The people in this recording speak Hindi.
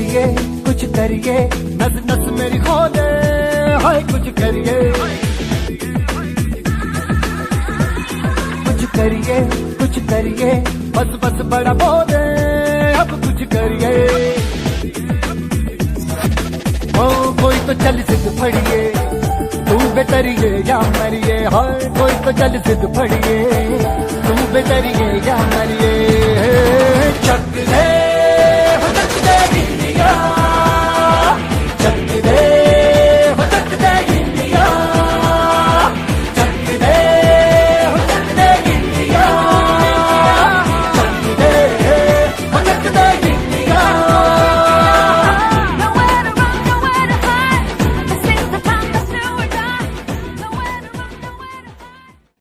करिए कुछ करिए, नस नस मेरी खोले, हाय कुछ करिए, कुछ करिए कुछ करिए, बस बस बड़ा बोले, अब कुछ करिए। ओ कोई तो चल सिद्ध फड़िए, तू बेतरिए या मरिए, हाय कोई तो चल सिद्ध फड़िए, तू बेतरिए या मरिए। चक ले